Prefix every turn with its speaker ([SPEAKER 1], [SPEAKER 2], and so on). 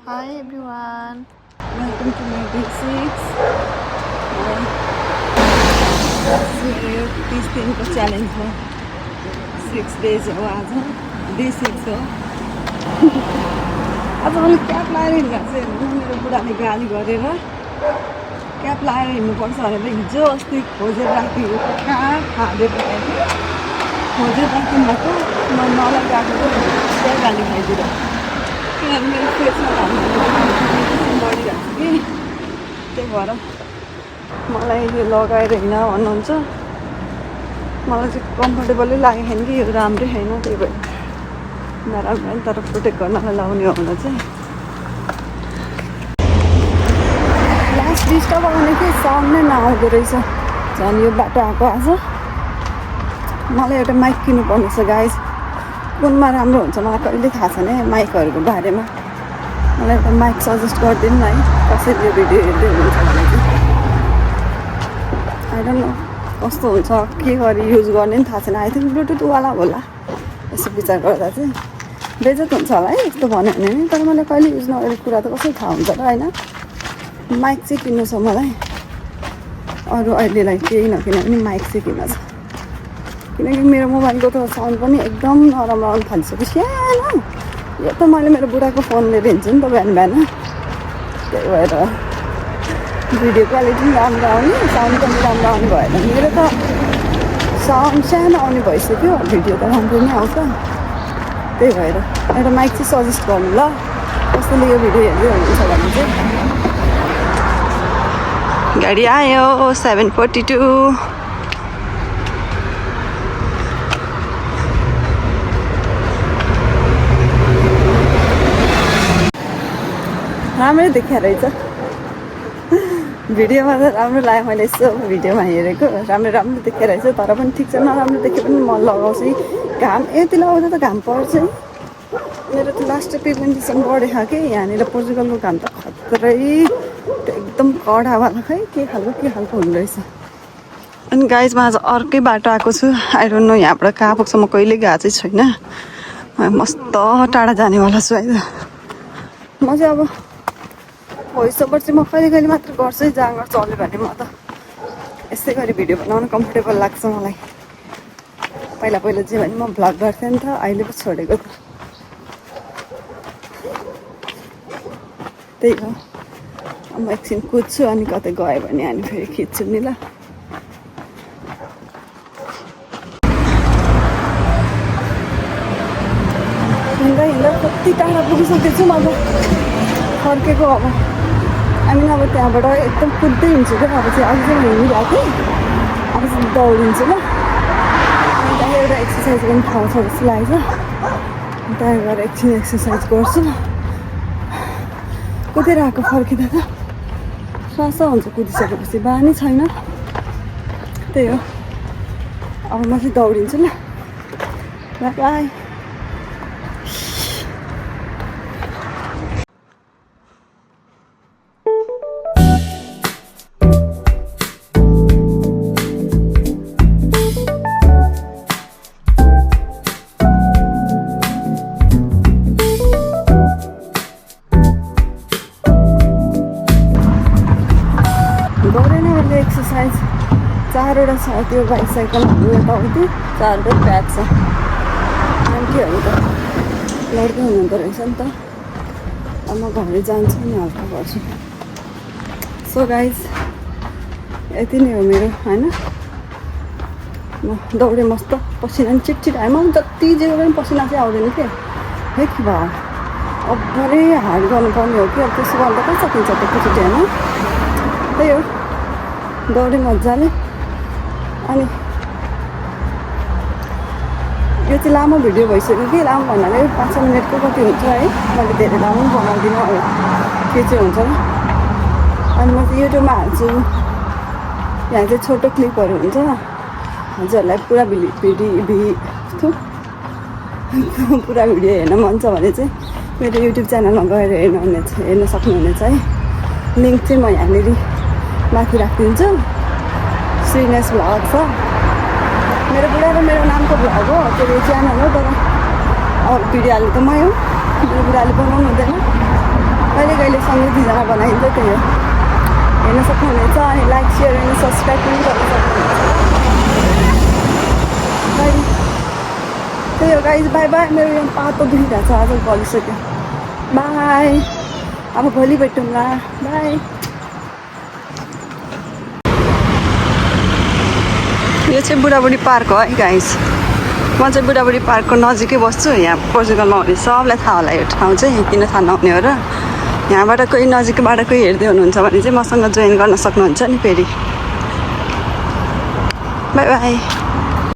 [SPEAKER 1] Hi everyone.
[SPEAKER 2] Welcome to my day 6. यो 30 दिनको challenge हो 6 days हो आज डे 6 हो आज मैले क्याप लाएर हिँडेको चाहिँ हेर्नु मेरो बुढाले गाली गरेर क्याप लाएर हिँड्नुपर्छ भनेर हिजो अस्ति खोजेर राखिदिएको कहाँ खाँदै पकाएको खोजेर राखिदिनुभएको म नलगाएको त्यहाँ गाली खाइदिएर किनभने मेरो फेसमा बढिरहेको छ कि त्यही भएर मलाई यो लगाएर हिँड भन्नुहुन्छ मलाई चाहिँ कम्फर्टेबलै लागेको छैन कि यो राम्रै छैन त्यही भएर नराम्रो होइन तर प्रोटेक्ट गर्नलाई लाउने हो भने चाहिँ लास्ट डिस्टर्ब आउने कि साउन्ड नै नआउँदो रहेछ झन् यो बाटो आएको आज मलाई एउटा माइक किन्नुपर्ने छ गाइज कुनमा राम्रो हुन्छ मलाई कहिले थाहा छैन है माइकहरूको बारेमा मलाई एउटा माइक सजेस्ट गरिदिनु न है कसरी यो भिडियो हेर्दै हुनुहुन्छ भने चाहिँ आई डोन्ट नो कस्तो हुन्छ के गरी युज गर्ने पनि थाहा छैन आई थिङ्क ब्लुटुथवाला होला यसो विचार गर्दा चाहिँ बेजत हुन्छ होला है यस्तो भन्यो भने नि तर मैले कहिले युज नगरेको कुरा त कसरी थाहा हुन्छ र होइन माइक चाहिँ किन्नु छ मलाई अरू अहिलेलाई केही नकिन पनि माइक चाहिँ किन्न छ किनकि मेरो मोबाइलको त साउन्ड पनि एकदम नराम्रो आउनु थालिसक्यो सानो यो त मैले मेरो बुढाको फोन लिएर हिँड्छु नि त बिहान बिहान त्यही भएर भिडियो क्वालिटी पनि राम्रो आउने साउन्ड पनि राम्रो आउने भएन मेरो त साउन्ड सानो आउने भइसक्यो भिडियो त राम्रो नै आउँछ त्यही भएर एउटा माइक चाहिँ सजेस्ट गर्नु ल कसैले यो भिडियो हेर्दै हुनुहुन्छ भने चाहिँ गाडी आयो 7:42 राम्रै देखिया रहेछ भिडियोमा त राम्रो लाग्यो मैले यसो भिडियोमा हेरेको राम्रो देखिया रहेछ तर पनि ठिक छ नराम्रो देखे पनि म लगाउँछु घाम यति लगाउँदा त घाम पर्छ है मेरो त लास्ट पिगमेन्टेसन बढेको कि यहाँनिर पोर्चुगलको घाम त खत्रै एकदम कडा खै के खालको हुँदो रहेछ अनि गाइजमा आज अर्कै बाटो आएको छु आई डोन्ट नो यहाँबाट कहाँ पुग्छ म कहिले गएको चाहिँ छैन मस्त टाढा जानेवाला छु अहिले म चाहिँ अब भोइस ओभर चाहिँ म कहिले मात्र गर्छु है जहाँ चल्यो भने म त यसै गरी भिडियो बनाउन कम्फर्टेबल लाग्छ मलाई पहिला चाहिँ भने म भ्लग गर्थेँ नि त अहिले पो छोडेको त त्यही हो म एकछिन कुद्छु अनि कतै गयो भने हामी फेरि खिच्छु नि ल हिँड्दा कति टाढा पुगिसकेको छु म त फर्केको अब अब त्यहाँबाट एकदम कुद्दै हिँड्छु क्या अब चाहिँ अझै म हिँडिरहेको थिएँ अब चाहिँ दौडिन्छु ल अनि त्यहाँ एउटा एक्सर्साइज गर्ने ठाउँ छ जस्तो लागेको छ त्यहाँ गएर एकछिन एक्सर्साइज गर्छु कुदेर आएको फर्किँदा त स्वासा हुन्छ कुदिसकेपछि बानी छैन त्यही हो अब म चाहिँ दौडिन्छु ल बाई एक्सर्साइज 4वटा छ त्यो बाइसाइकलहरू यताउति 4वटा प्याक छ आन्टीहरू त लड्दै हुनुहुँदो रहेछ नि त अब म घरै जान्छु नि हल्का गर्छु सो गाइज यति नै हो मेरो होइन म दौडेँ मस्त पसिना पनि चिटचिट आयो म जति जे पनि पसिना चाहिँ आउँदैन के है कि भयो अब्बरै हार्ड गर्नुपर्ने हो कि अब त्यसो गर्दा कहाँ सकिन्छ एकैचोटि होइन त्यही हो दौडेँ मजाले अनि यो चाहिँ लामो भिडियो भइसक्यो कि लामो भन्नाले 5-6 मिनटको कति हुन्छ है मैले धेरै लामो पनि बनाउँदिनँ अब के चाहिँ हुन्छ अनि म चाहिँ युट्युबमा हाल्छु यहाँ चाहिँ छोटो क्लिपहरू हुन्छ हजुरहरूलाई पुरा पुरा भिडियो हेर्न मन छ भने चाहिँ मेरो युट्युब च्यानलमा गएर हेर्न सक्नुहुनेछ है लिङ्क चाहिँ म यहाँनिर माथि राखिदिन्छु श्रीनेस भ्लग छ मेरो बुढा र मेरो नामको भ्लग हो त्यो च्यानल हो तर अब भिडियो हाल्ने त मै हो मेरो बुढाले बनाउनु हुँदैन हामीले दुईजना बनाइन्छ त्यही हो हेर्न सक्नुहुनेछ अनि लाइक सेयर अनि सब्सक्राइब पनि गर्न सक्नुहुन्छ त्यही हो गाइज बाई बाई मेरो यहाँ पातो दुखिरहेको छ आज गलिसक्यो बाई अब भोलि भेटौँला बाई यो चाहिँ बुढाबुढी पार्क हो है गाइज म चाहिँ बुढाबुढी पार्कको नजिकै बस्छु यहाँ पोर्चुगलमा हुने सबलाई थाहा होला यो ठाउँ चाहिँ किन थाहा नहुने हो र यहाँबाट कोही नजिकबाट कोही हेर्दै हुनुहुन्छ भने चाहिँ मसँग जोइन गर्न सक्नुहुन्छ नि फेरि बाई बाई